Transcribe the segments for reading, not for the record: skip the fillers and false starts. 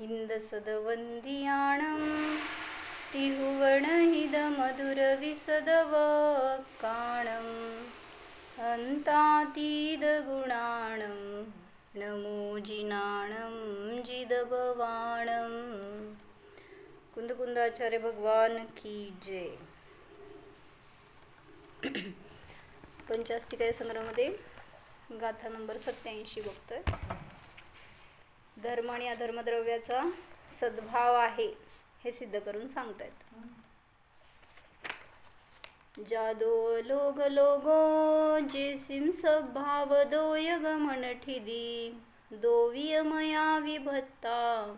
हिंदसदवंदियाणं तिहुवणहिदमधुरविसदवक्काणम् अन्तातीदगुणाणं नमो जिनाणं जिदभवाणं। कुंदकुंदाचार्य भगवान की जय। पंचास्तिकाय संग्रहामध्ये गाथा नंबर 87 बघतोय। धर्म आणि अधर्मद्रव्याचा सद्भाव आहे हे सिद्ध करून सांगतायत। जादो लोग लोगो जेसिम सद्भाव दोय गमन ठिदी दोवियमया विभत्ता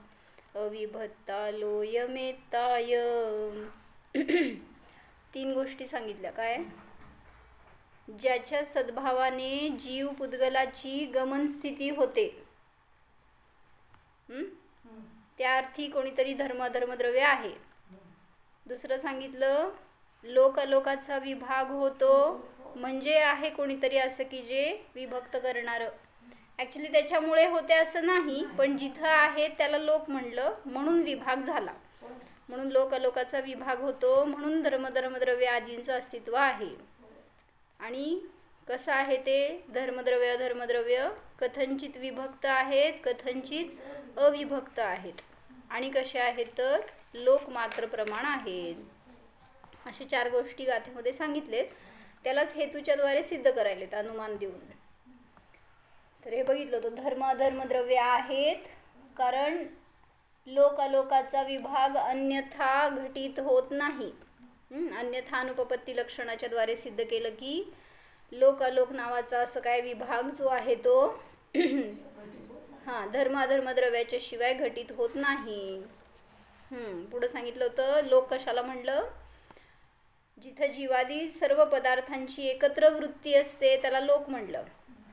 अविभत्ता लोयमेत्ताय। 3 गोष्टी सांगितल्या। काय? ज्याच्या सद्भावाने जीव पुद्गलाची गमन स्थिती होते त्या अर्थी कोणीतरी धर्म अधर्मद्रव्य आहे। दुसरं सांगितलं लोक अलोकाचा विभाग होतो म्हणजे आहे कोणीतरी असं की जे विभक्त करणारं। ॲक्च्युली त्याच्यामुळे होते असं नाही, पण जिथं आहे त्याला लोक म्हणलं म्हणून विभाग झाला, म्हणून लोक अलोकाचा विभाग होतो, म्हणून धर्म धर्मद्रव्य आदींचं अस्तित्व आहे। आणि कसं आहे ते धर्मद्रव्य अधर्मद्रव्य कथनचित विभक्त आहेत, कथनचित अविभक्त आहेत। आणि कसे आहेत तर लोक मात्र प्रमाण आहेत। अशा 4 गोष्टी गाथेमध्ये सांगितलेत। त्यालाच हेतूच्या द्वारे सिद्ध करायलेत अनुमान देऊन। तर हे बघितलं होतं धर्म अधर्मद्रव्य आहेत कारण लोक अलोकाचा विभाग अन्यथा घटित होत नाही। अन्यथा अनुपपत्ती लक्षणाच्या द्वारे सिद्ध केलं की लोक अलोक नावाचा असं काय विभाग जो आहे तो धर्म अधर्मद्रव्याच्या शिवाय घटित होत नाही। पुढे सांगितलं होतं लोक कशाला म्हणलं? जिथं जीवादी सर्व पदार्थांची एकत्र वृत्ती असते त्याला लोक म्हणलं।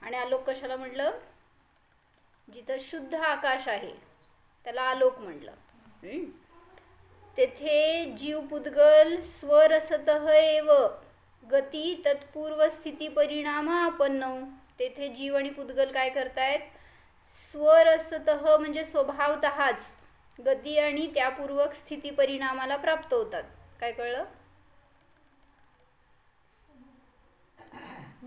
आणि आलोक कशाला म्हणलं? जिथं शुद्ध आकाश आहे त्याला आलोक म्हणलं। तेथे जीव पुद्गल स्वरसतः एव गती तत्पूर्व स्थिती परिणामापन्न। तेथे जीव आणि पुद्गल काय करतायत? स्वरसतः म्हणजे स्वभावतःच गती आणि त्यापूर्वक स्थिती परिणामाला प्राप्त होतात। काय कळलं?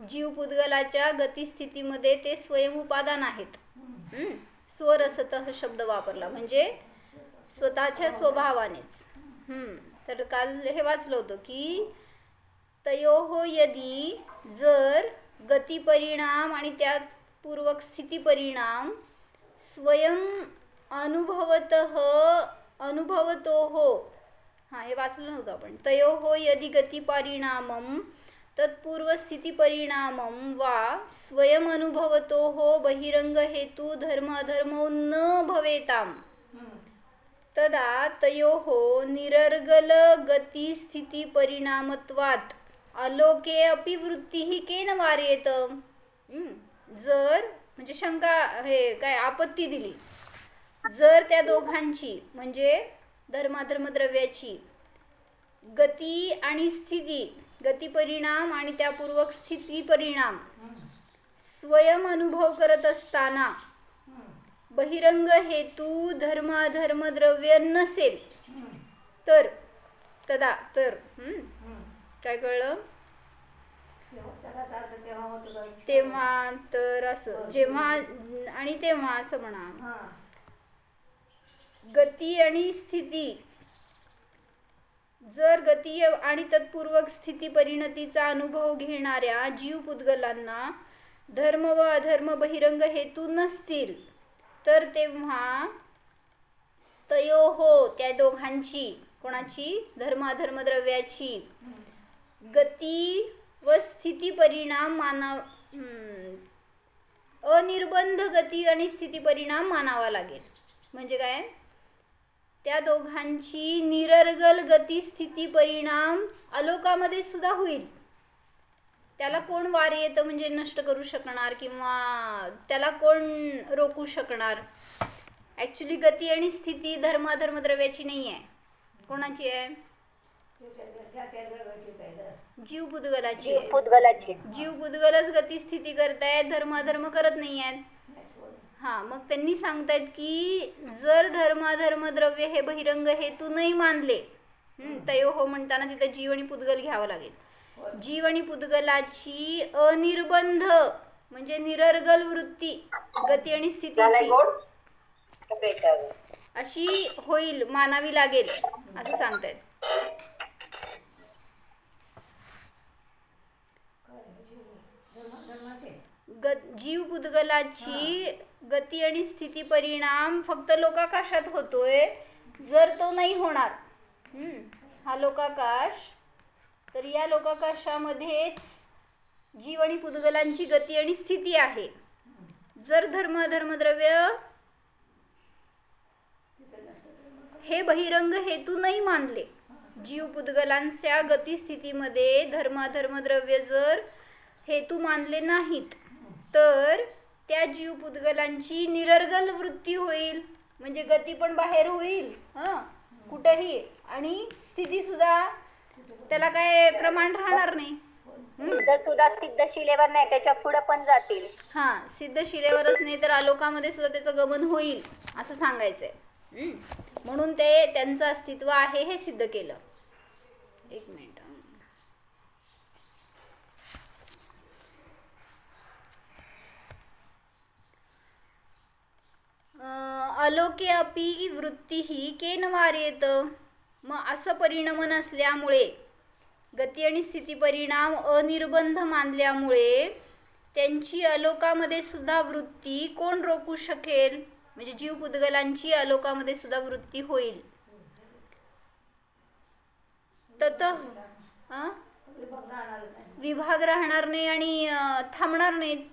जीव पुद्गलाच्या गतिस्थितीमध्ये ते स्वयं उपादान आहेत। स्वरसतः शब्द वापरला म्हणजे स्वतःच्या स्वभावानेच। तर काल हे वाचलं होतं की तयोः यदी जर गती परिणाम आणि त्याच पूर्वक स्थिती परिणाम स्वयं अनुभवतोः हे वाचलं नव्हतं आपण। तयोः यदी गती परिणामं तत्पूर्व स्थिती परिणामं वा स्वयं अनुभवतोः बहिरंग हेतु धर्म अधर्मो न भवेताम तदा तयोः निरर्गल गती स्थिती परिणामत्वात् अलोके अपि वृत्तिः केन वार्येत। जर म्हणजे शंका हे काय आपत्ती दिली, जर त्या दोघांची म्हणजे धर्माधर्मद्रव्याची गती आणि स्थिती, गती परिणाम आणि त्यापूर्वक स्थिती परिणाम स्वयं अनुभव करत असताना बहिरंग हेतू धर्म अधर्मद्रव्य नसेल तर तदा तर काय कळलं? तेव्हा तर असं जेव्हा आणि तेव्हा असं म्हणा गती आणि स्थिती, जर गती आणि तत्पूर्वक स्थिती परिणतीचा अनुभव घेणाऱ्या जीव पुद्गलांना धर्म व अधर्म बहिरंग हेतू नसतील तर तेव्हा तयोः त्या दोघांची, कोणाची? धर्म अधर्मद्रव्याची गती व स्थिती परिणाम अनिर्बंध गती आणि स्थिती परिणाम मानावा लागेल। म्हणजे काय? त्या दोघांची निरर्गल गती स्थिती परिणाम अलोकामध्ये सुद्धा होईल। त्याला कोण वार्येत म्हणजे नष्ट करू शकणार किंवा त्याला कोण रोखू शकणार? ॲक्च्युली गती आणि स्थिती धर्म अधर्मद्रव्याची नाही आहे। कोणाची आहे? जीव पुद्गलाची। जीव पुद्गलच गती स्थिती करतायत, धर्म अधर्म करत नाही आहेत। हां, मग त्यांनी सांगतायत की जर धर्माधर्मद्रव्य हे बहिरंग हेतू नाही मानले, तयो हो म्हणताना तिथे जीव आणि पुद्गल घ्यावं लागेल. जीव आणि पुद्गलाची अनिर्बंध म्हणजे निरर्गल वृत्ती गती आणि स्थितीची अशी होईल, मानावी लागेल असं सांगतायत. जीव पुद्गलाची गती आणि स्थिती परिणाम फक्त लोकाकाशात होतोय. जर तो नाही होणार, हा लोकाकाश, तर या लोकाकाशामध्येच जीव आणि पुद्गलांची गती आणि स्थिती आहे. जर धर्मद्रव्य हे बहिरंग हेतू नाही मानले, जीव पुद्गलांच्या गती स्थितीमध्ये धर्मद्रव्य जर हेतू मानले नाहीत, तर त्या जीव पुद्गलांची निरर्गल वृत्ती होईल, म्हणजे गती पण बाहेर होईल कुठंही, आणि स्थिती सुद्धा त्याला काय प्रमाण राहणार नाही. सुद्धा सिद्धशिलेवर नाही, त्याच्या पुढे पण जातील. हां, सिद्धशिलेवरच नाही तर आलोकामध्ये सुद्धा त्याचं गमन होईल असं सांगायचंय. म्हणून ते त्यांचं अस्तित्व आहे हे सिद्ध केलं. एक मिनिट. अलोके अपि वृत्तीही केन वार्येत. मग असं परिणमन असल्यामुळे, गती आणि स्थिती परिणाम अनिर्बंध मानल्यामुळे त्यांची अलोकामध्ये सुद्धा वृत्ती कोण रोखू शकेल? म्हणजे जीव पुद्गलांची अलोकामध्ये सुद्धा वृत्ती होईल. तत विभाग राहणार नाही आणि थांबणार नाहीत.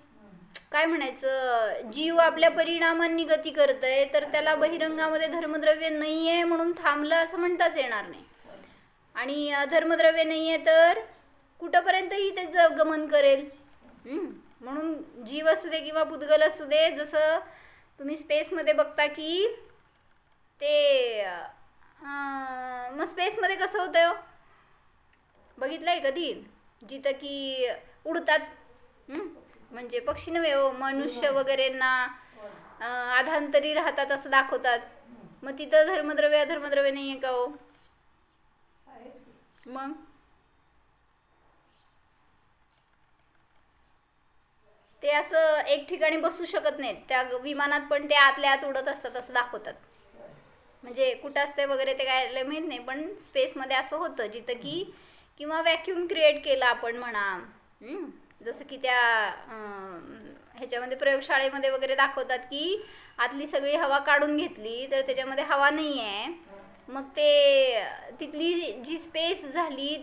काय म्हणायचं, जीव आपल्या परिणामांनी गती करतय, तर त्याला बहिरंगामध्ये धर्मद्रव्य नाही आहे म्हणून थांबलं असं म्हणताच येणार नाही. आणि धर्मद्रव्य नाही आहे तर कुठंपर्यंतही त्याचं गमन करेल. म्हणून जीव असू दे किंवा पुद्गल असू दे, जसं तुम्ही स्पेसमध्ये बघता की ते मग स्पेसमध्ये कसं होतं बघितलं आहे कधी, जिथं की उडतात, म्हणजे पक्षी नव्हे हो, मनुष्य वगैरेंना आधांतरी राहतात असं दाखवतात. मग तिथं धर्मद्रव्य अधर्मद्रव्य नाही आहे का हो? मग ते असं एक ठिकाणी बसू शकत नाहीत. त्या विमानात पण ते आतल्या आत उडत असतात असं दाखवतात. म्हणजे कुठं असते वगैरे ते काय माहीत नाही, पण स्पेसमध्ये असं होतं जिथं की, किंवा व्हॅक्यूम क्रिएट केला आपण म्हणा, जसं की त्या ह्याच्यामध्ये प्रयोगशाळेमध्ये वगैरे दाखवतात की आतली सगळी हवा काढून घेतली तर त्याच्यामध्ये हवा नाही आहे. मग ते तिथली जी स्पेस झाली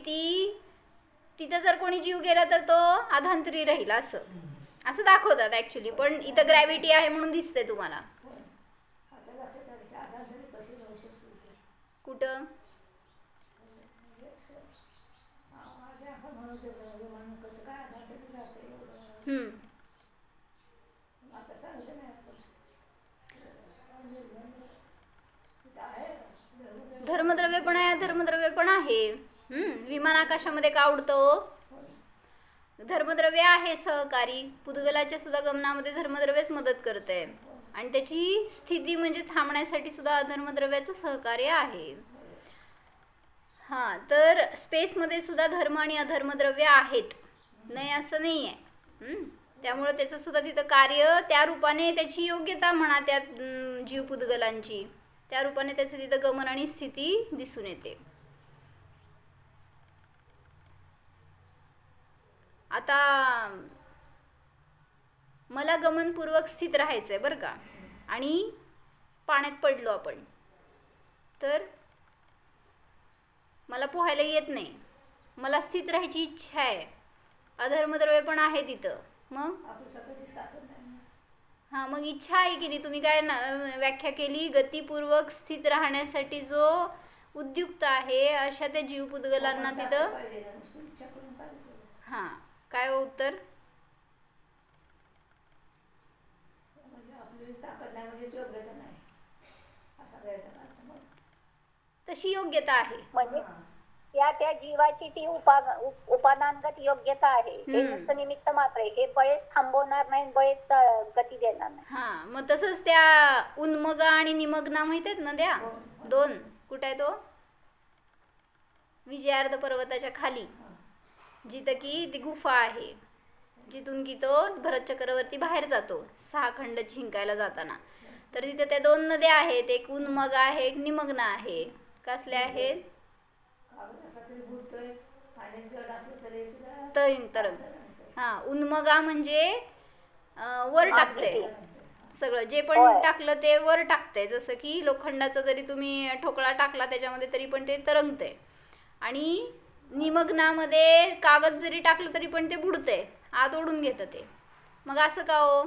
तिथं जर कोणी जीव गेला तर तो आधांतरी राहील असं दाखवतात ॲक्च्युली. पण इथं ग्रॅव्हिटी आहे म्हणून दिसते तुम्हाला. कुठं धर्मद्रव्य पण आहे अधर्मद्रव्य पण आहे. विमान आकाशामध्ये का उडतं? धर्मद्रव्य आहे सहकारी. पुद्गलाच्या सुद्धा गमनामध्ये धर्मद्रव्यच मदत करते, आणि त्याची स्थिती म्हणजे थांबण्यासाठी सुद्धा अधर्मद्रव्याचं सहकार्य आहे. हां, तर स्पेसमध्ये सुद्धा धर्म आणि अधर्मद्रव्य आहेत, नाही असं नाही आहे. त्यामुळं त्याचं सुद्धा तिथं कार्य त्या रूपाने, त्याची योग्यता म्हणा त्या जीव पुद्गलांची, त्या रूपाने त्याचं तिथं गमन आणि स्थिती दिसून येते. आता मला गमनपूर्वक स्थित राहायचं आहे बरं का, आणि पाण्यात पडलो आपण, तर मला पोहायला येत नाही, मला स्थित राहायची इच्छा आहे, अधर्मद्रव्य पण आहे तिथं. मग हां, मग इच्छा आहे की नाही? तुम्ही काय व्याख्या केली? गतीपूर्वक स्थित राहण्यासाठी जो उद्युक्त आहे अशा त्या जीव पुद्गलांना तिथं. हां, काय उत्तर? तशी योग्यता आहे. त्या जीवाची ती उपादानगत योग्यता आहे. हे नुसतं निमित्त मात्र आहे. हे बळेच थांबवणार नाही, बळेच गती देणार नाही. हा, मग तसंच त्या उन्मगा आणि निमग्ना माहित आहेत ना त्या दोन, कुठं आहे तो? विजयार्ध पर्वताच्या खाली, जिथं की ती गुफा आहे, जिथून की तो भरत चक्रवर्ती बाहेर जातो 6 खंड जिंकायला जाताना. तर तिथे त्या 2 नद्या आहेत, एक उन्मगा आहे, एक निमग्ना आहे. कसल्या आहेत? तरंग. हा, उन्मगा म्हणजे वर टाकते सगळं, जे पण टाकलं ते वर टाकते. जसं की लोखंडाचा जरी तुम्ही ठोकळा टाकला त्याच्यामध्ये तरी पण ते तरंगते. आणि निमग्नामध्ये कागद जरी टाकलं तरी पण ते बुडते, आत ओढून घेतं ते. मग असं का हो?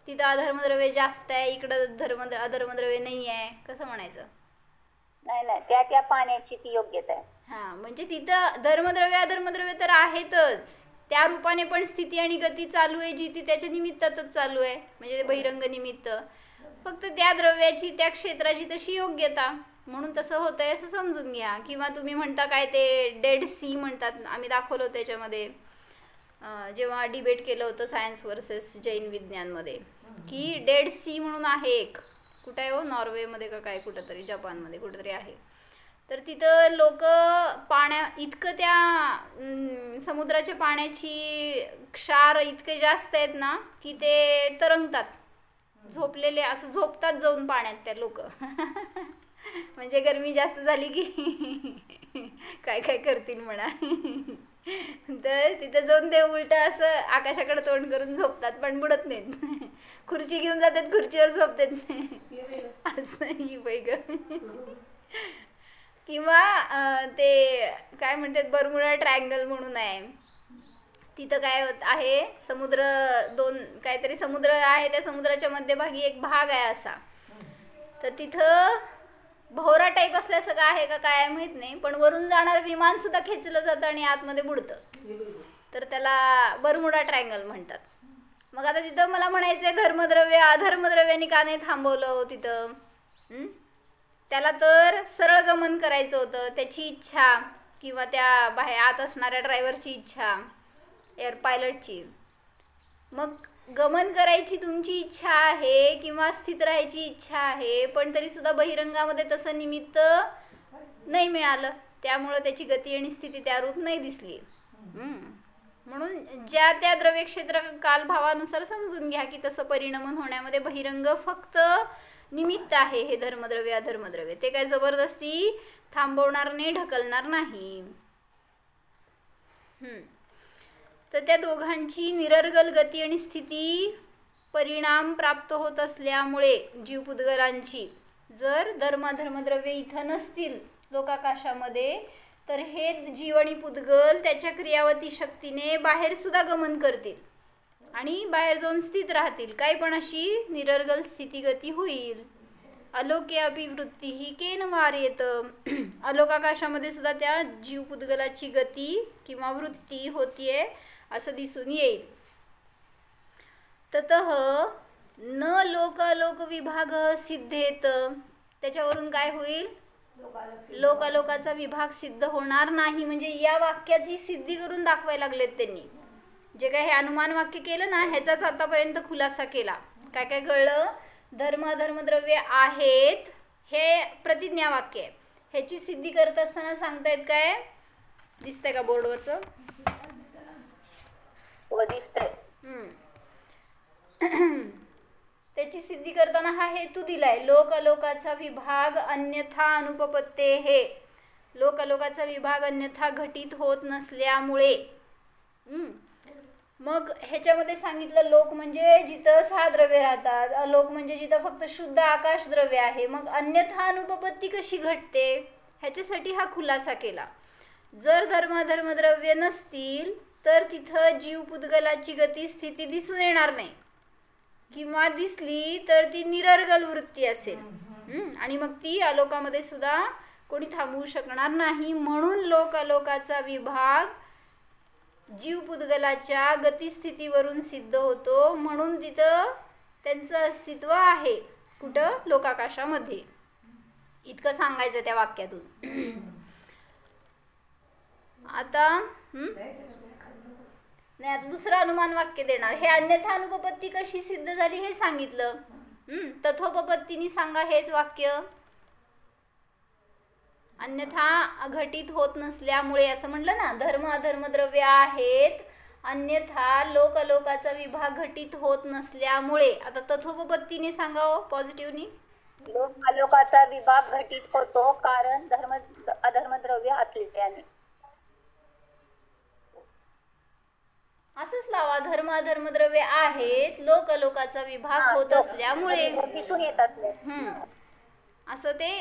तिथं अधर्मद्रव्य जास्त आहे, इकडं अधर्मद्रव्य नाही आहे, कसं म्हणायचं? नाही, त्या पाण्याची ती योग्यता आहे. हा, म्हणजे तिथं धर्मद्रव्य अधर्मद्रव्य तर आहेतच, त्या रूपाने पण स्थिती आणि गती चालू आहे, जी ती त्याच्या निमित्तातच चालू आहे, म्हणजे बहिरंग निमित्त. फक्त त्या द्रव्याची त्या क्षेत्राची तशी योग्यता, म्हणून तसं होतंय असं समजून घ्या. किंवा तुम्ही म्हणता काय ते डेड सी म्हणतात, आम्ही दाखवलं होतं त्याच्यामध्ये जेव्हा डिबेट केलं होतं सायन्स वर्सेस जैन विज्ञानमध्ये, की डेड सी म्हणून आहे एक, कुठं आहे हो? नॉर्वेमध्ये का काय, कुठंतरी जपानमध्ये कुठंतरी आहे. तर तिथं लोक इतकं त्या समुद्राच्या पाण्याची क्षार इतके जास्त आहेत ना की ते तरंगतात, झोपलेले असं झोपतात जाऊन पाण्यात त्या लोक. म्हणजे गरमी जास्त झाली की काय काय करतील म्हणा. तर तिथं जाऊन ते उलट असं आकाशाकडे तोंड करून झोपतात, पण बुडत नाहीत. खुर्ची घेऊन जातात, खुर्चीवर झोपतात असं ही पैक. किंवा ते काय म्हणतात बर्मुडा ट्रायंगल म्हणून आहे, तिथं काय आहे समुद्र, काहीतरी समुद्र आहे, त्या समुद्राच्या मध्यभागी एक भाग आहे असा. तर तिथं भोवरा टाईप असल्याचं काय आहे का काय माहीत नाही, पण वरून जाणारं विमान सुद्धा खेचलं जातं आणि आतमध्ये बुडतं. तर त्याला बर्मुडा ट्रायंगल म्हणतात. मग आता तिथं मला म्हणायचं आहे धर्मद्रव्य अधर्मद्रव्याने का नाही थांबवलं हो तिथं? त्याला तर सरळ गमन करायचं होतं, त्याची इच्छा किंवा त्या बाहेर आत असणाऱ्या ड्रायव्हरची इच्छा, एअर पायलटची. मग गमन करायची तुमची इच्छा आहे किंवा स्थित राहायची इच्छा आहे, पण तरीसुद्धा बहिरंगामध्ये तसं निमित्त नाही मिळालं, त्यामुळं त्याची गती आणि स्थिती त्या रूप नाही दिसली. म्हणून ज्या त्या द्रव्यक्षेत्र कालभावानुसार समजून घ्या की तसं परिणमन होण्यामध्ये बहिरंग फक्त निमित्त आहे. हे धर्मद्रव्य अधर्मद्रव्य ते काय जबरदस्ती थांबवणार नाही, ढकलणार नाही. तर त्या दोघांची निरर्गल गती आणि स्थिती परिणाम प्राप्त होत असल्यामुळे जीवपुद्गलांची जर धर्मद्रव्य इथं नसतील लोकाकाशामध्ये, तर हे जीव आणि पुद्गल त्याच्या क्रियावती शक्तीने बाहेर सुद्धा गमन करतील आणि बाहेर जाऊन स्थित राहतील. काही पण अशी निरर्गल स्थितीगती होईल. अलोके अभिवृत्ती ही केन वार्येत. अलोकाकाशामध्ये सुद्धा त्या जीवपुद्गलाची गती किंवा वृत्ती होतीये असं दिसून येईल. ततः न लोकालोक विभाग सिद्धेत. त्याच्यावरून काय होईल? लोकालोकाचा विभाग सिद्ध होणार नाही. म्हणजे या वाक्याची सिद्धी करून दाखवायला लागलेत त्यांनी. जे काय हे अनुमान वाक्य केलं ना, ह्याचाच आतापर्यंत खुलासा केला. काय काय कळलं? धर्म अधर्मद्रव्य आहेत हे प्रतिज्ञा वाक्य आहे. ह्याची सिद्धी करत असताना सांगतायत काय? दिसतंय का बोर्डवरचं? त्याची सिद्धी करताना हा हेतू दिलाय. लोक अलोकाचा विभाग अन्यथा अनुपपत्ते. हे लोक अलोकाचा विभाग अन्यथा घटित होत नसल्यामुळे. मग ह्याच्यामध्ये सांगितलं लोक म्हणजे जिथं 6 द्रव्य राहतात, अलोक म्हणजे जिथं फक्त शुद्ध आकाश द्रव्य आहे. मग अन्यथा अनुपपत्ती कशी घटते? ह्याच्यासाठी हा खुलासा केला. जर धर्मद्रव्य नसतील तर तिथं जीव पुद्गलाची गती स्थिती दिसून येणार नाही, किंवा दिसली तर ती निरर्गल वृत्ती असेल. आणि मग ती अलोकामध्ये सुद्धा कोणी थांबवू शकणार नाही. म्हणून लोक अलोकाचा विभाग जीव पुद्गलाच्या गतिस्थितीवरून सिद्ध होतो. म्हणून तिथं त्यांचं अस्तित्व आहे. कुठं? लोकाकाशामध्ये. इतकं सांगायचं त्या वाक्यातून. आता नाही, आता दुसरं अनुमान वाक्य देणार. हे अन्यथा अनुपपत्ती कशी सिद्ध झाली हे सांगितलं. तथोपपत्तीने सांगा हेच वाक्य. अन्यथा घटित होत नसल्यामुळे असं म्हटलं ना, धर्म अधर्म द्रव्य आहेत, अन्यथा लोक अलोकाचा विभाग घटित होत नसल्यामुळे. आता तथोपपत्तीने सांगा पॉझिटिव्हनी. लोक अलोकाचा विभाग घटित होतो कारण धर्म अधर्म द्रव्य असल्याने. असंच लावा, धर्म अधर्म द्रव्य आहेत, लोक अलोकाचा विभाग होत असल्यामुळे. दिसून येतात. असं ते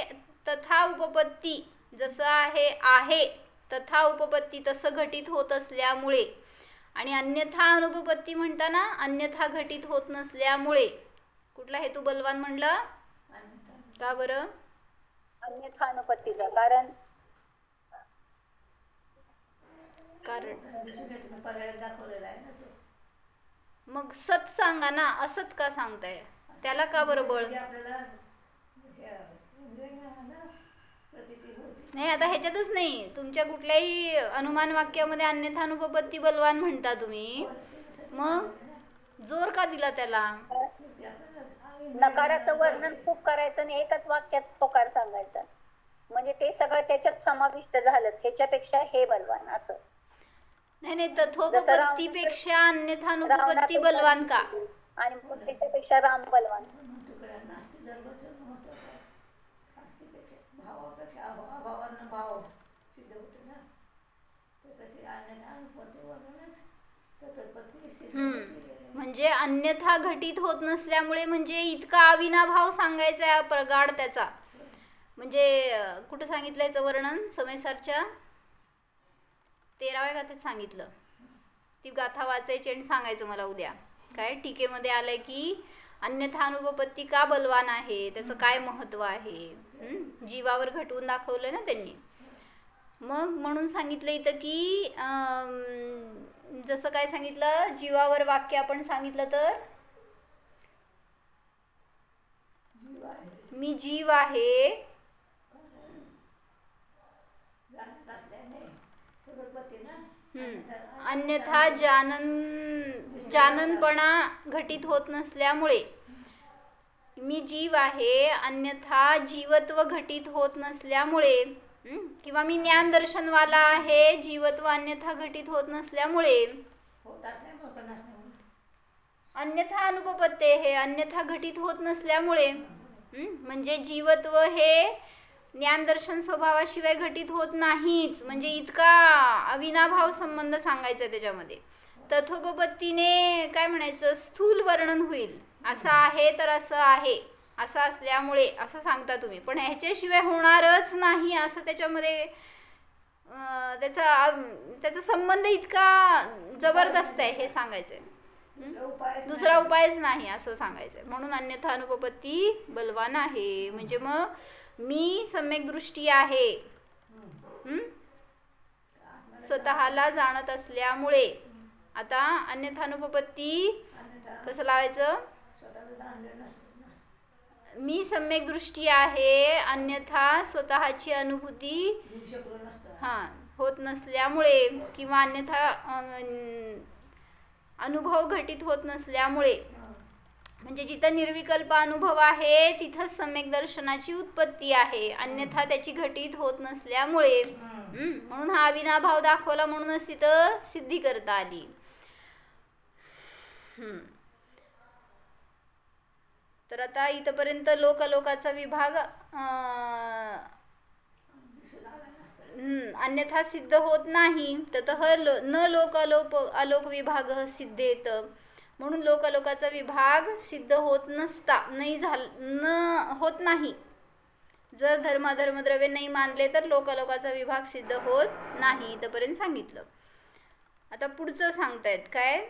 तथा उपपत्ती जसं आहे तथा उपपत्ती तसं घटित होत असल्यामुळे. आणि अन्यथा अनुपपत्ती म्हणताना अन्यथा घटित होत नसल्यामुळे. कुठला हेतू बलवान म्हणला? का बरं? अन्यथा अनुपत्तीचा. कारण मग सत सांगा ना, असत का सांगताय? त्याला का बरं बळ नाही? आता ह्याच्यातच नाही, तुमच्या कुठल्याही अनुमान वाक्यामध्ये अन्यथा अनुपपत्ती बलवान म्हणता तुम्ही, मग जोर का दिला त्याला? नकाराचं वर्णन खूप करायचं आणि एकच वाक्यात होकार सांगायचा, म्हणजे ते सगळं त्याच्यात समाविष्ट झालंच. ह्याच्यापेक्षा हे बलवान असं नाही. तथोपपत्तीपेक्षा अन्यथा अनुपपत्ती बलवान का? आणि मग त्याच्यापेक्षा राम बलवान. म्हणजे अन्यथा घटित होत नसल्यामुळे, म्हणजे इतका अविनाभाव सांगायचा आहे प्रगाढ त्याचा. म्हणजे कुठं सांगितलं याचं वर्णन? समयसारच्या 13व्या गाथेत सांगितलं. ती गाथा वाचायची आणि सांगायचं मला उद्या. काय टीकेमध्ये आलंय की अन्यथा अनुपपत्ती का बलवान आहे, त्याचं काय महत्व आहे. जीवावर घटवून दाखवलं ना त्यांनी. मग म्हणून सांगितलं इथं की जसं काय सांगितलं, जीवावर वाक्य आपण सांगितलं तर मी जीव आहे अन्यथा जाननपणा घटित होत नसल्यामुळे. मी जीव आहे अन्यथा जीवत्व घटित होत नसल्यामुळे. किंवा मी ज्ञान दर्शनवाला आहे, जीवत्व अन्यथा घटित होत नसल्यामुळे. अन्यथा अनुपपत्ते हे अन्यथा घटित होत नसल्यामुळे. म्हणजे जीवत्व हे ज्ञानदर्शन स्वभावाशिवाय घटित होत नाहीच. म्हणजे इतका अविनाभाव संबंध सांगायचा त्याच्यामध्ये. तथोपपत्तीने काय म्हणायचं, स्थूल वर्णन होईल. असं आहे तर असं आहे, असं असल्यामुळे असं सांगता तुम्ही, पण ह्याच्याशिवाय होणारच नाही असं त्याच्यामध्ये त्याचा संबंध इतका जबरदस्त आहे हे सांगायचंय. दुसरा उपायच नाही असं सांगायचंय. म्हणून अन्यथा अनुपपत्ती बलवान आहे. म्हणजे मग मी सम्यक दृष्टी आहे, स्वतःला जाणत असल्यामुळे. आता अन्यथा अनुपपत्ती कसं लावायचं? मी सम्यक दृष्टी आहे अन्यथा स्वतःची अनुभूती होत नसल्यामुळे, किंवा अन्यथा अनुभव घटित होत नसल्यामुळे. म्हणजे जिथं निर्विकल्प अनुभव आहे तिथंच सम्यक दर्शनाची उत्पत्ती आहे, अन्यथा त्याची घटित होत नसल्यामुळे. म्हणून हा अविनाभाव दाखवला, म्हणूनच तिथं सिद्धी करता आली. तर आता इथपर्यंत लोक अलोकाचा विभाग अन्यथा सिद्ध होत नाही, ततः न लोक अलोक विभाग सिद्धेत. म्हणून लोक अलोकाचा विभाग सिद्ध होत होत नाही. जर धर्म अधर्म द्रव्य नाही मानले तर लोक अलोकाचा विभाग सिद्ध होत नाही. इथपर्यंत सांगितलं. आता पुढचं सांगतायत काय?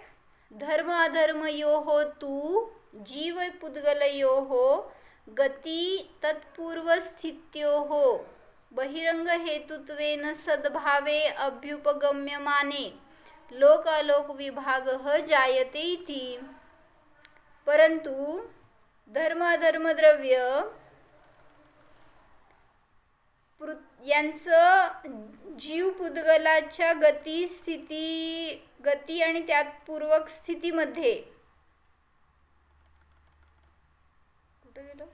धर्म अधर्म योहो तू जीव पुद्गलयोहो गती तत्पूर्व स्थित्योहो बहिरंग हेतुत्वेन सद्भावे अभ्युपगम्यमाने लोक अलोक विभागः जायते इति. परंतु धर्म अधर्म द्रव्य यांचं जीव पुद्गलाच्या गती आणि त्यातपूर्वक स्थितीमध्ये कुठं गेलं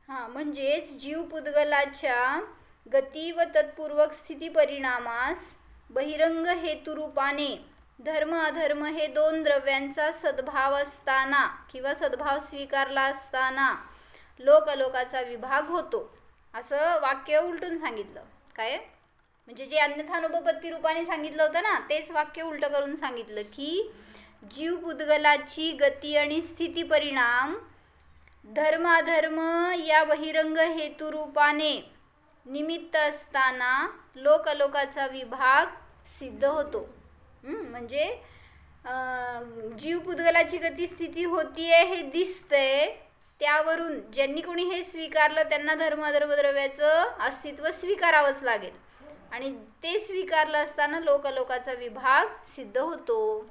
म्हणजेच जीव पुद्गलाच्या गती व तत्पूर्वक स्थिती परिणामास बहिरंग हेतुरूपाने धर्म अधर्म हे दोन द्रव्यांचा सद्भाव असताना किंवा सद्भाव स्वीकारला असताना लोक अलोकाचा विभाग होतो. असं वाक्य उलटून सांगितलं. काय म्हणजे जे अन्यथानुपपत्ती रूपाने सांगितलं होतं ना तेच वाक्य उलट करून सांगितलं की जीव पुद्गलाची गती आणि स्थिती परिणाम धर्म अधर्म या बहिरंग हेतुरूपाने निमित्त असताना लोक अलोकाचा विभाग सिद्ध होतो. म्हणजे जीव पुद्गलाची गती स्थिती होतीये हे दिसतंय, त्यावरून ज्यांनी कोणी हे स्वीकारलं त्यांना धर्म अधर्म द्रव्याचं अस्तित्व स्वीकारावंच लागेल आणि ते स्वीकारलं असताना लोक अलोकाचा विभाग सिद्ध होतो.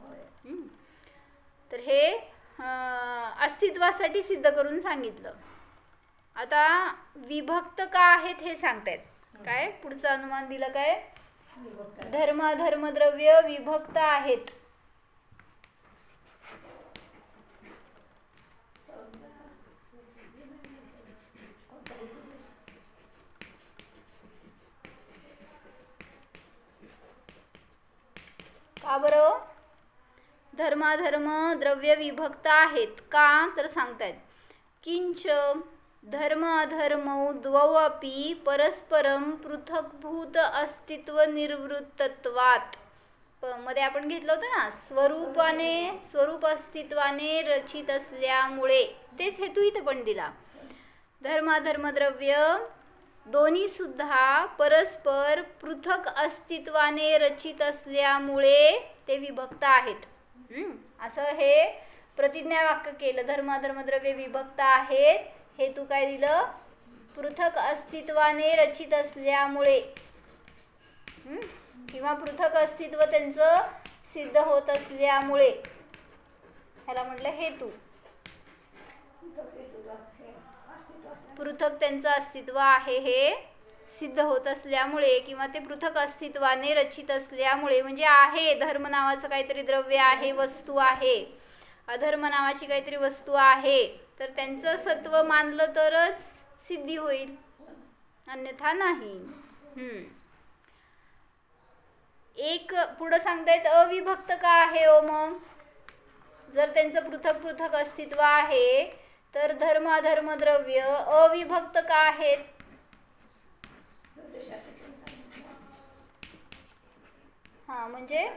तर हे अस्तित्वासाठी सिद्ध करून सांगितलं. आता विभक्त का आहेत हे सांगतायत. काय पुढचं अनुमान दिलं काय धर्म अधर्म द्रव्य विभक्त आहेत. का बरं धर्माधर्म द्रव्य विभक्त आहेत का तर सांगतायत किंच धर्म अधर्मौ द्वौ अपि परस्परम पृथक्भूत अस्तित्व निर्वृत्तत्वात्. मध्ये आपण घेतलं होतं ना स्वरूप अस्तित्वाने रचित असल्यामुळे तेच हेतू इथे पण दिला. धर्म अधर्म द्रव्य दोन्ही सुद्धा परस्पर पृथक अस्तित्वाने रचित असल्यामुळे ते विभक्त आहेत. असं हे प्रतिज्ञा वाक्य केलं. धर्म अधर्म द्रव्य विभक्त आहेत हेतू काय दिलं पृथक अस्तित्वाने रचित असल्यामुळे किंवा पृथक अस्तित्व त्यांचं सिद्ध होत असल्यामुळे ह्याला म्हटलं हेतू. पृथक त्यांचं अस्तित्व आहे हे सिद्ध होत असल्यामुळे किंवा ते पृथक अस्तित्वाने रचित असल्यामुळे म्हणजे आहे धर्म नावाचं काहीतरी द्रव्य आहे वस्तू आहे अधर्म नावाची काहीतरी वस्तू आहे तर त्यांचं सत्व मानलं तरच सिद्धी होईल अन्यथा नाही. एक पुढं सांगतायत अविभक्त का आहे हो मग जर त्यांचं पृथक पृथक अस्तित्व आहे तर धर्म अधर्म द्रव्य अविभक्त का आहेत. म्हणजे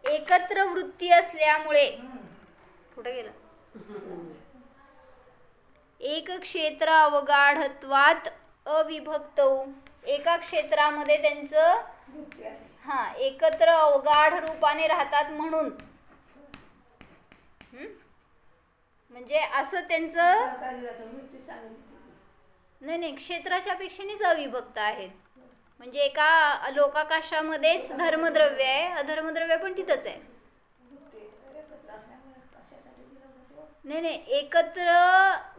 एकत्र वृत्ती असल्यामुळे कुठे गेलं एक क्षेत्र अवगाढत्वात अविभक्त एका क्षेत्रामध्ये त्यांचं एकत्र अवगाढ रूपाने राहतात म्हणून म्हणजे असं त्यांचं नाही क्षेत्राच्या पेक्षानेच अविभक्त आहेत. म्हणजे एका लोकाकाशामध्येच धर्मद्रव्य आहे अधर्मद्रव्य पण तिथंच आहे. नाही एकत्र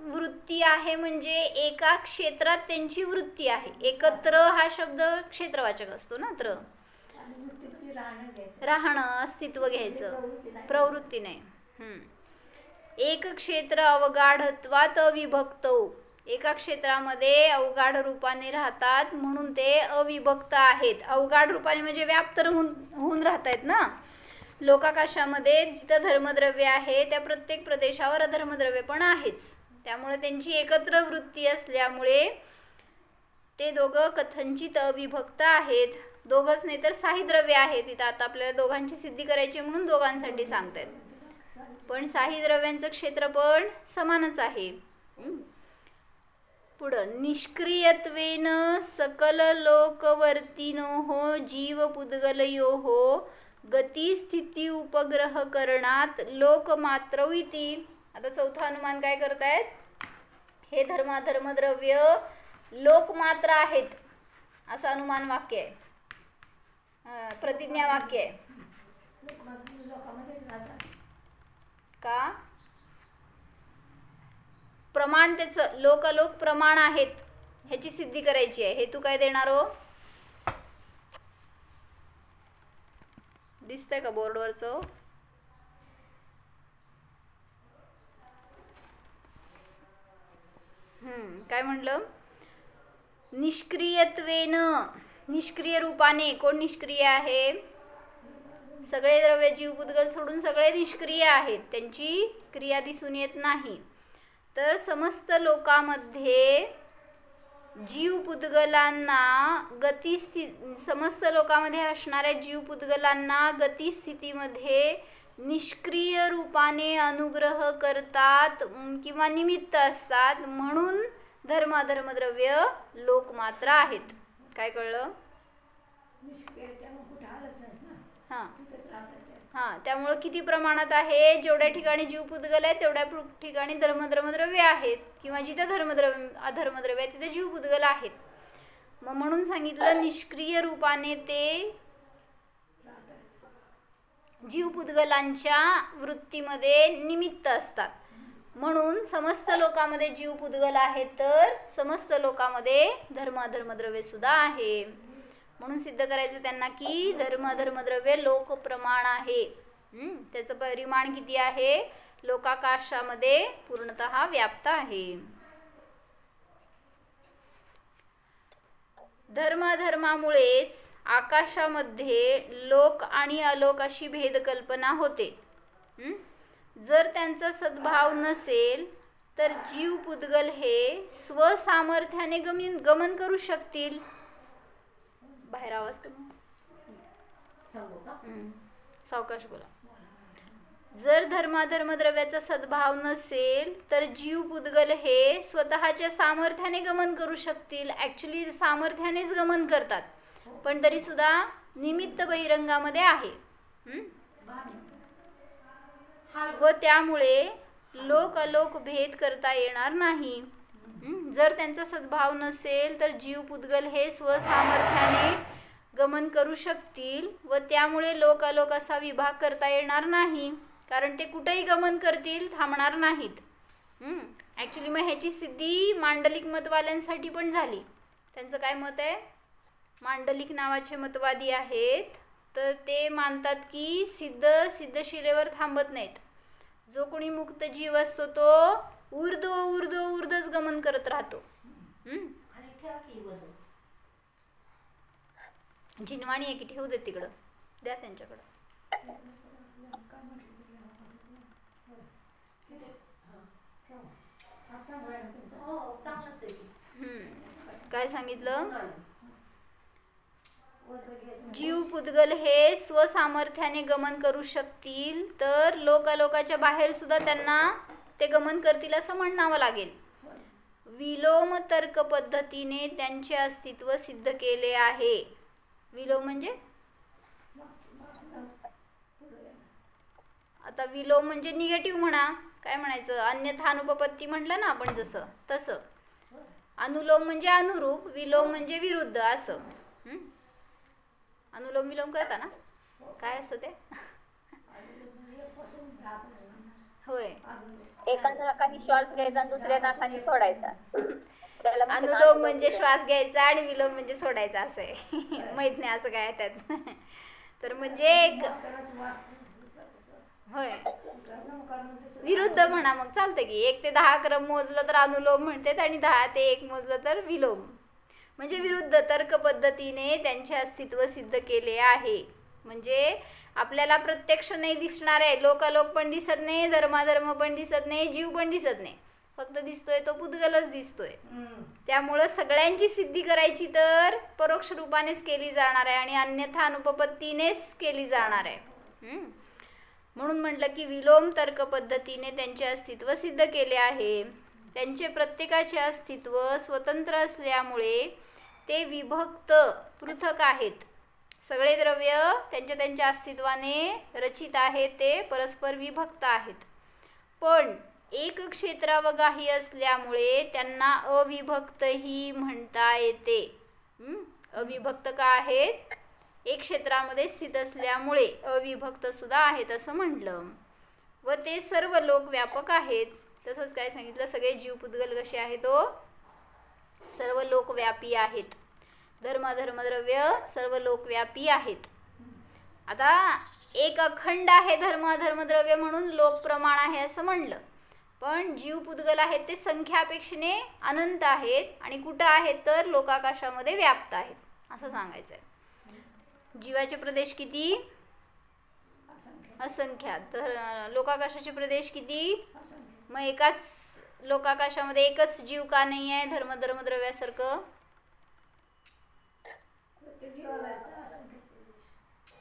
वृत्ती आहे म्हणजे एका क्षेत्रात त्यांची वृत्ती आहे. एकत्र हा शब्द क्षेत्रवाचक असतो ना तर राहणं अस्तित्व घ्यायचं प्रवृत्ती नाही. एक क्षेत्र अवगाढत्वात अविभक्त एका क्षेत्रामध्ये अवगाढ रूपाने राहतात म्हणून ते अविभक्त आहेत. अवगाढ रूपाने म्हणजे व्याप्त होऊन राहतात ना लोकाकाशामध्ये जिथं धर्मद्रव्य आहे त्या प्रत्येक प्रदेशावर अधर्मद्रव्य पण आहेच. त्यामुळे त्यांची एकत्र वृत्ती असल्यामुळे ते दोघं कथंचित अविभक्त आहेत. दोघंच नाही तर साही द्रव्य आहे तिथं. आता आपल्याला दोघांची सिद्धी करायची म्हणून दोघांसाठी सांगतायत पण साही द्रव्यांचं क्षेत्र पण समानच आहे. पुढं निष्क्रियत्वेन सकल लोकवर्तिनोः जीव पुद्गलयोः गती स्थिती उपग्रह करणात लोकमात्रौ इति. आता चौथा अनुमान काय करतायत हे धर्माधर्म द्रव्य लोकमात्र आहेत असं अनुमान वाक्य आहे, प्रतिज्ञा वाक्य आहे. का? प्रमाण त्याचं लोक प्रमाण आहेत ह्याची सिद्धी करायची आहे. हेतू काय देणार हो? दिसतंय का बोर्डवरचं? काय म्हटलं? निष्क्रियत्वेनं, निष्क्रिय रूपाने. कोण निष्क्रिय आहे? सगळे द्रव्य जीव पुद्गल सोडून सगळे निष्क्रिय आहेत, त्यांची क्रिया दिसून येत नाही. तर समस्त लोकांमध्ये जीव पुद्गलांना समस्त लोकांमध्ये असणाऱ्या जीव पुद्गलांना गतिस्थितीमध्ये निष्क्रिय रूपाने अनुग्रह करतात किंवा निमित्त असतात, म्हणून धर्म अधर्मद्रव्य लोक मात्र आहेत. काय कळलं? हां, त्यामुळं किती प्रमाणात आहे? जेवढ्या ठिकाणी जीव पुद्गल आहे तेवढ्या ठिकाणी धर्मद्रव्य आहेत, किंवा जिथे अधर्मद्रव्य आहे तिथे जीव पुद्गल आहेत. मग म्हणून सांगितलं निष्क्रिय रूपाने ते जीव पुद्गलांच्या वृत्तीमध्ये निमित्त असतात. म्हणून समस्त लोकांमध्ये जीव पुद्गल आहे, तर समस्त लोकांमध्ये धर्म अधर्मद्रव्य सुद्धा आहे. म्हणून सिद्ध करायचं त्यांना की धर्म अधर्मद्रव्य लोक प्रमाण आहे. त्याचं परिमाण किती आहे? लोकाकाशामध्ये पूर्णतः व्याप्त आहे. धर्म अधर्मामुळेच आकाशामध्ये लोक आणि अलोक अशी भेदकल्पना होते. जर त्यांचा सद्भाव नसेल तर जीव पुद्गल हे स्वसामर्थ्याने गमन करू शकतील. बाहेर आवाज कमी, सावकाश बोला. जर धर्माधर्मद्रव्याचा सद्भाव नसेल तर जीव पुद्गल हे स्वतःच्या सामर्थ्याने गमन करू शकतील. ॲक्च्युली सामर्थ्यानेच गमन करतात, पण तरी सुद्धा निमित्त बहिरंगामध्ये आहे. व त्यामुळे लोक अलोक भेद करता येणार नाही. जर त्यांचा सद्भाव नसेल तर जीव पुद्गल हे स्वसामर्थ्याने गमन करू शकतील, व त्यामुळे लोक अलोक असा विभाग करता येणार नाही, कारण ते कुठेही गमन करतील, थांबणार नाहीत. ॲक्च्युली मग ह्याची सिद्धी मांडलिक मतवाल्यांसाठी पण झाली. त्यांचं काय मत आहे? मांडलिक नावाचे मतवादी आहेत, तर ते मानतात की सिद्धशिलेवर थांबत नाहीत. जो कोणी मुक्त जीव असतो तो ऊर्ध्वच गमन करत राहतो. जिनवाणी आहे की ठेवू दे तिकडं, द्या त्यांच्याकडं. काय सांगितलं? जीव पुद्गल हे स्वसामर्थ्याने गमन करू शकतील, तर लोकालोकाच्या बाहेर सुद्धा त्यांना ते गमन करतील असं म्हणावं लागेल. विलोम तर्क पद्धतीने त्यांचे अस्तित्व सिद्ध केले आहे. विलोम म्हणजे आता विलोम म्हणजे निगेटिव्ह म्हणा, काय म्हणायचं, अन्यथा अनुपपत्ती म्हटलं ना आपण जसं तसं. अनुलोम म्हणजे अनुरूप, विलोम म्हणजे विरुद्ध असं. अनुलोम विलोम करता ना, काय असतं ते? होय, एका नाकाने श्वास घ्यायचा आणि दुसऱ्या नाकाने सोडायचा. अनुलोम म्हणजे श्वास घ्यायचा आणि विलोम म्हणजे सोडायचा असं आहे. माहित नाही असं काय त्यात. तर म्हणजे एक होय विरुद्ध म्हणा, मग चालतं की 1 ते 10 क्रम मोजलं तर अनुलोम म्हणतात आणि 10 ते 1 मोजलं तर विलोम. म्हणजे विरुद्ध तर्क पद्धतीने त्यांचे अस्तित्व सिद्ध केले आहे. म्हणजे आपल्याला प्रत्यक्ष नाही दिसणार आहे, लोकालोक पण दिसत नाही, धर्माधर्म पण दिसत नाही, जीव पण दिसत नाही, फक्त दिसतोय तो पुद्गलच दिसतोय. त्यामुळं सगळ्यांची सिद्धी करायची तर परोक्ष रूपानेच केली जाणार आहे आणि अन्यथा अनुपपत्तीनेच केली जाणार आहे. म्हणून म्हटलं की विलोम तर्क पद्धतीने त्यांचे अस्तित्व सिद्ध केले आहे. त्यांचे प्रत्येकाचे अस्तित्व स्वतंत्र असल्यामुळे ते विभक्त पृथक आहेत. सगळे द्रव्य त्यांच्या अस्तित्वाने रचित आहेत, ते परस्पर विभक्त आहेत. पण एक क्षेत्रावगाही असल्यामुळे त्यांना अविभक्तही म्हणता येते. अविभक्त का आहेत? एक क्षेत्रामध्ये स्थित असल्यामुळे अविभक्त सुद्धा आहेत असं म्हटलं. व ते सर्व लोक व्यापक आहेत. तसंच काय सांगितलं? सगळे जीव पुद्गल कसे आहेत? सर्व लोकव्यापी आहेत. धर्मद्रव्य सर्व लोकव्यापी आहेत. आता एक अखंड आहे धर्मद्रव्य म्हणून लोक प्रमाण आहे असं म्हणलं, पण जीव पुद्गल आहेत ते संख्यापेक्षेने अनंत आहेत आणि कुठं आहेत? तर लोकाकाशामध्ये व्याप्त आहेत असं सांगायचं आहे. जीवाचे प्रदेश किती? असंख्यात. तर लोकाकाशाचे प्रदेश किती? मग एकाच लोकाकाशामध्ये एकच जीव का नाही आहे धर्मद्रव्यासारखं?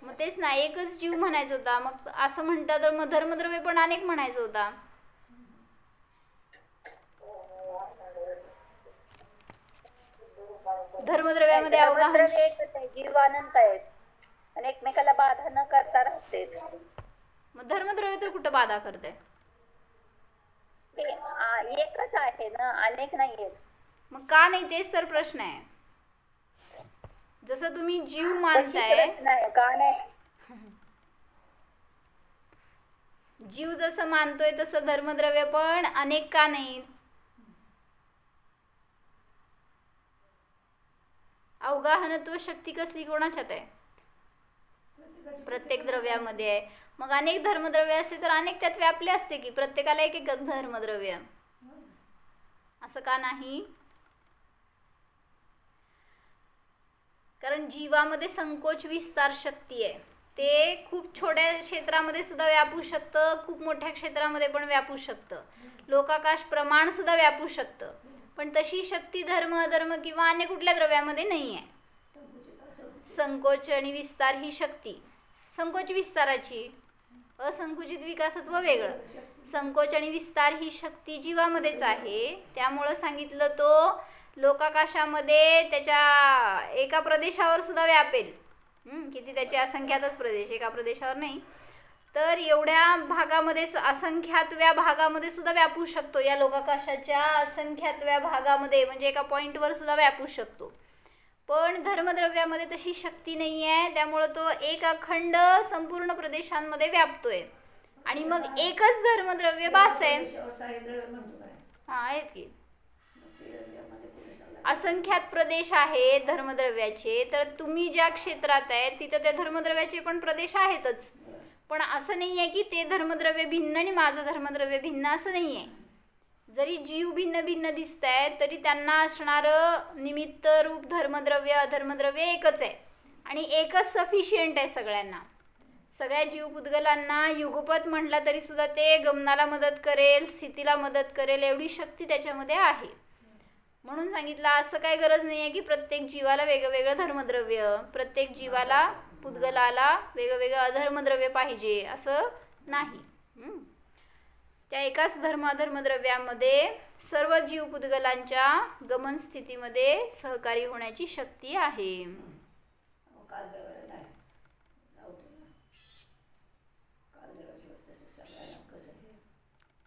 मग तेच ना, एकच जीव म्हणायचं होता. मग असं म्हणता तर मग धर्मद्रव्य पण अनेक म्हणायचं होता. धर्मद्रव्यामध्ये अवगाहन जीव अनंत आहेत आणि एकमेकाला बाधा न करता राहते. मग धर्मद्रव्य तर कुठं बाधा करते? एकच आहे ना, अनेक नाहीयेत. मग का नाही? तेच तर प्रश्न आहे. जसं तुम्ही जीव मानताय, का नाही? जीव जसं मानतोय तसं धर्मद्रव्य पण अनेक का नाही? अवगाहनत्व शक्ती कसली कोणाच्यात आहे? प्रत्येक द्रव्यामध्ये आहे. मग अनेक धर्मद्रव्य असते तर अनेक त्यात व्यापले असते की, प्रत्येकाला एक एक धर्मद्रव्य. असं का नाही? कारण जीवामध्ये संकोच विस्तार शक्ती आहे. ते खूप छोट्या क्षेत्रामध्ये सुद्धा व्यापू शकतं, खूप मोठ्या क्षेत्रामध्ये पण व्यापू शकतं, लोकाकाश प्रमाण सुद्धा व्यापू शकतं. पण तशी शक्ती धर्म किंवा अन्य कुठल्या द्रव्यामध्ये नाही आहे. संकोच आणि विस्तार ही शक्ती, संकोच विस्ताराची, असंकुचित विकासत्व वेगळं. संकोच आणि विस्तार ही शक्ती जीवामध्येच आहे. त्यामुळं सांगितलं तो लोकाकाशामध्ये त्याच्या एका प्रदेशावर सुद्धा व्यापेल. किती? त्याचे असंख्यातच प्रदेश, एका प्रदेशावर नाही. तर एवढ्या भागामध्ये, असंख्यातव्या भागामध्ये सुद्धा व्यापू शकतो. या लोकाकाशाच्या असंख्यातव्या भागामध्ये म्हणजे एका पॉईंटवर सुद्धा व्यापू शकतो. पण धर्मद्रव्यामध्ये तशी शक्ती नाही आहे. त्यामुळं तो एक अखंड संपूर्ण प्रदेशांमध्ये व्यापतोय आणि मग एकच धर्मद्रव्य बास आहे. हा, आहेत की. असंख्यात प्रदेश आहे धर्मद्रव्याचे, तर तुम्ही ज्या क्षेत्रात आहे तिथं त्या धर्मद्रव्याचे पण प्रदेश आहेतच. पण असं नाही आहे की ते धर्मद्रव्य भिन्न आणि माझं धर्मद्रव्य भिन्न, असं नाही आहे. जरी जीव भिन्न भिन्न दिसत आहेत तरी त्यांना असणारं निमित्त रूप धर्मद्रव्य अधर्मद्रव्य एकच आहे आणि एकच सफिशियंट आहे सगळ्यांना. सगळ्या जीव पुद्गलांना युगपत म्हटला तरी सुद्धा ते गमनाला मदत करेल, स्थितीला मदत करेल, एवढी शक्ती त्याच्यामध्ये आहे. म्हणून सांगितलं असं काही गरज नाही आहे की प्रत्येक जीवाला वेगवेगळं धर्मद्रव्य, प्रत्येक जीवाला पुद्गलाला वेगवेगळं अधर्मद्रव्य पाहिजे असं नाही. त्या एकाच अधर्मद्रव्यामध्ये सर्व जीव पुद्गलांच्या गमन स्थितीमध्ये सहकारी होण्याची शक्ती आहे.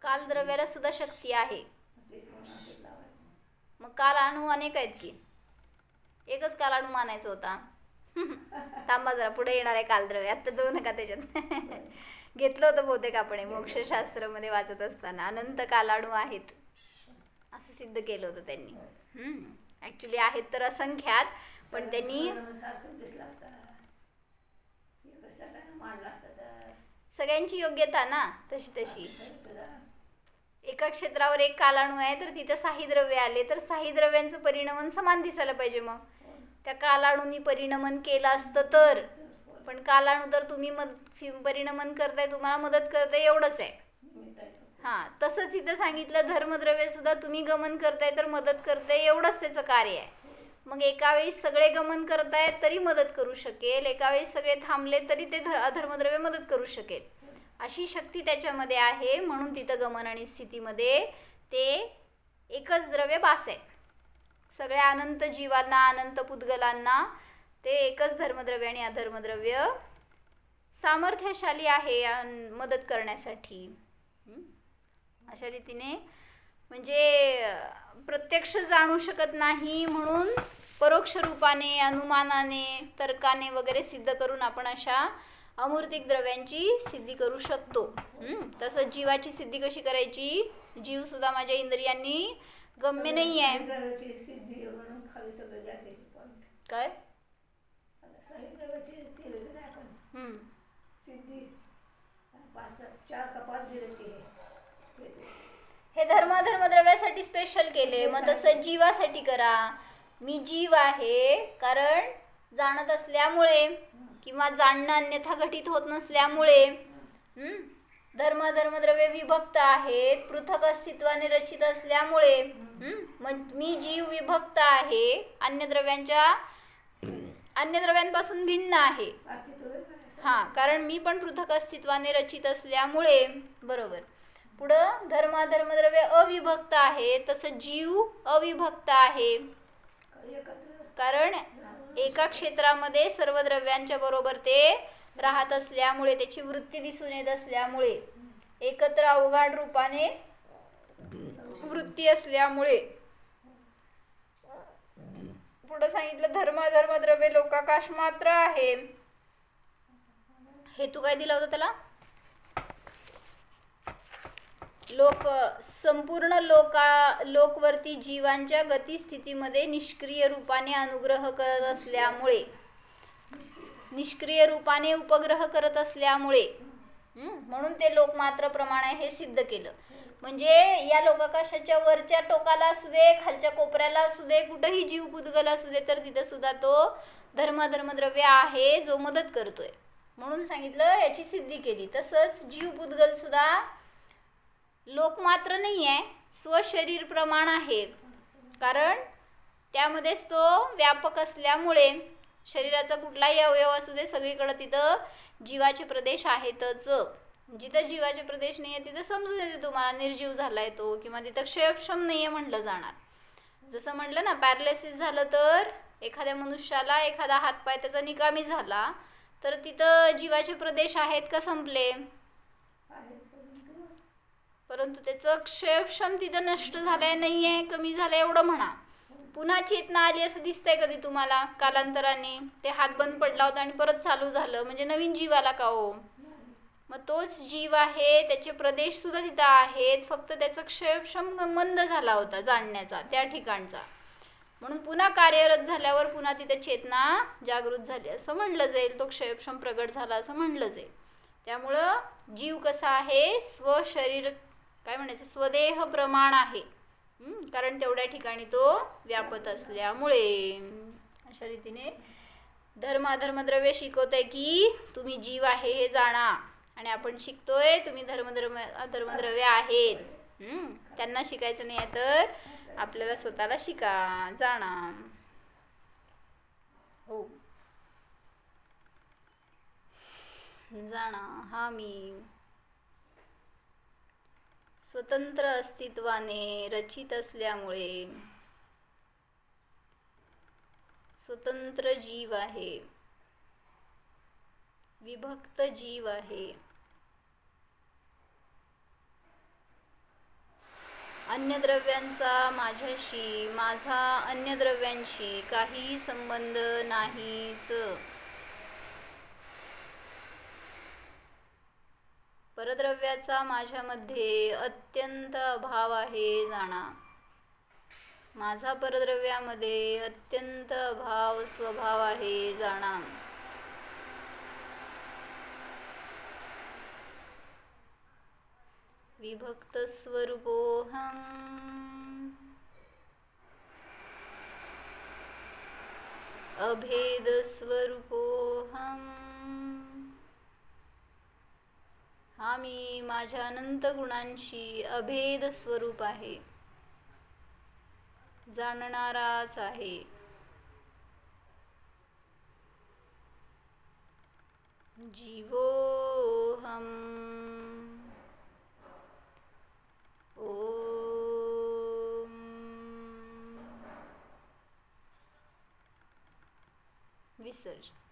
कालद्रव्याला सुद्धा शक्ती आहे. मग काल अणू अनेक आहेत की, एकच काल अणू मानायचा होता. थांबा जरा, पुढे येणार आहे कालद्रव्य, आता जाऊ नका त्याच्यात. घेतलं होतं बहुतेक आपण मोक्षशास्त्रामध्ये वाचत असताना. अनंत कालाणू आहेत असं सिद्ध केलं होतं त्यांनी. ॲक्च्युली आहेत तर असंख्यात, पण त्यांनी सगळ्यांची योग्यता ना तशी एका क्षेत्रावर एक कालाणू आहे तर तिथं साही द्रव्य आले तर साही द्रव्यांचं परिणमन समान दिसायला पाहिजे. मग त्या कालाणूंनी परिणमन केलं असतं तर, पण कालाणू तर तुम्ही परिणमन करताय, तुम्हाला मदत करताय एवढंच आहे. हां, तसंच इथं सांगितलं धर्मद्रव्य सुद्धा तुम्ही गमन करताय तर मदत करताय एवढंच त्याचं कार्य आहे. मग एका वेळी सगळे गमन करतायत तरी मदत करू शकेल, एका वेळी सगळे थांबले तरी ते अधर्मद्रव्य मदत करू शकेल, अशी शक्ती त्याच्यामध्ये आहे. म्हणून तिथं गमन आणि स्थितीमध्ये ते एकच द्रव्य बास आहे. सगळ्या अनंत जीवांना, अनंत पुद्गलांना ते एकच धर्मद्रव्य आणि अधर्मद्रव्य सामर्थ्यशाली आहे मदत करण्यासाठी. अशा रीतीने म्हणजे प्रत्यक्ष जाणू शकत नाही म्हणून परोक्ष रूपाने, अनुमानाने, तर्काने वगैरे सिद्ध करून आपण अशा अमूर्तिक द्रव्यांची सिद्धी करू शकतो. तसंच जीवाची सिद्धी कशी करायची? जीव सुद्धा माझ्या इंद्रियांनी गम्य नाही आहे. काय हे धर्मद्रव्यासाठी स्पेशल केले. मग तसं जीवासाठी करा. मी जीव आहे कारण जाणत असल्यामुळे किंवा जाणणं अन्यथा घटित होत नसल्यामुळे धर्मद्रव्य विभक्त आहेत, पृथक अस्तित्वाने रचित असल्यामुळे मी जीव विभक्त आहे, अन्य द्रव्यांपासून भिन्न आहे. कारण मी पण पृथक अस्तित्वाने रचित असल्यामुळे. बरोबर. पुढं धर्मद्रव्य अविभक्त आहे, तसं जीव अविभक्त आहे कारण एका क्षेत्रामध्ये सर्व द्रव्यांच्या बरोबर ते राहत असल्यामुळे, त्याची वृत्ती दिसून येत असल्यामुळे, एकत्र अवघाड रूपाने वृत्ती असल्यामुळे. पुढे सांगितलं धर्मद्रव्य लोकाकाश मात्र आहे. हेतू काय दिला होता त्याला? संपूर्ण लोकवर्ती जीवांच्या गतिस्थितीमध्ये निष्क्रिय रूपाने अनुग्रह करत असल्यामुळे, निष्क्रिय रूपाने उपग्रह करत असल्यामुळे म्हणून ते लोकमात्र प्रमाण आहे हे सिद्ध केलं. म्हणजे या लोकाकाशाच्या वरच्या टोकाला असू दे, खालच्या कोपऱ्याला असू दे, कुठेही जीव पुद्गल असू दे, तर तिथं सुद्धा तो धर्मद्रव्य आहे जो मदत करतोय म्हणून सांगितलं, याची सिद्धी केली. तसंच जीव पुद्गल सुद्धा लोकमात्र नाही आहे, स्वशरीर प्रमाण आहे कारण त्यामध्येच तो व्यापक असल्यामुळे शरीराचा कुठलाही अवयव असू दे सगळीकडे तिथं जीवाचे प्रदेश आहेतच. जिथं जीवाचे प्रदेश नाही आहे तिथं समजून येते तुम्हाला निर्जीव झालाय तो, किंवा तिथं क्षयक्षम नाही आहे म्हटलं जाणार. जसं म्हटलं ना, पॅरालिसिस झालं तर एखाद्या मनुष्याला एखादा हातपाय त्याचा निकामी झाला तर तिथं जीवाचे प्रदेश आहेत का? संपले. परंतु त्याचं क्षयक्षम तिथं नष्ट झालंय, नाही आहे, कमी झालंय एवढं म्हणा. पुन्हा चेतना आली असं दिसतंय कधी तुम्हाला? कालांतराने ते हात बंद पडला होता आणि परत चालू झालं, म्हणजे नवीन जीव आला का हो? मग तोच जीव आहे, त्याचे प्रदेश सुद्धा तिथं आहेत, फक्त त्याचा क्षयक्षम मंद झाला होता जाणण्याचा त्या ठिकाणचा, म्हणून पुन्हा कार्यरत झाल्यावर पुन्हा तिथे चेतना जागृत झाली असं म्हणलं जाईल, तो क्षयक्षम प्रगट झाला असं म्हणलं जाईल. त्यामुळं जीव कसा आहे? स्वशरीर काय म्हणायचं, स्वदेह प्रमाण आहे कारण तेवढ्या ठिकाणी तो व्यापत असल्यामुळे. अशा रीतीने धर्मद्रव्य शिकवत आहे की तुम्ही जीव आहे हे जाणा, आणि आपण शिकतोय तुम्ही धर्मद्रव्य आहेत. त्यांना शिकायचं नाही आहे तर आपल्याला स्वतःला शिका, जाणा. हो, जाणा हा मी स्वतंत्र अस्तित्वाने रचित असल्यामुळे स्वतंत्र जीव आहे, विभक्त जीव आहे. अन्य द्रव्यांचा माझ्याशी, माझा अन्य द्रव्यांशी काही संबंध नाहीच. परद्रव्याचा माझ्यामध्ये अत्यंत अभाव आहे जाणा. माझा परद्रव्यामध्ये अत्यंत अभाव स्वभाव आहे जाणा. विभक्त स्वरूपोऽहम् अभेद स्वरूपोऽहम्. हा मी माझ्या अनंत गुणांशी अभेद स्वरूप आहे, जाणणाराच आहे. जीवोऽहम्. ओम विसर्जन.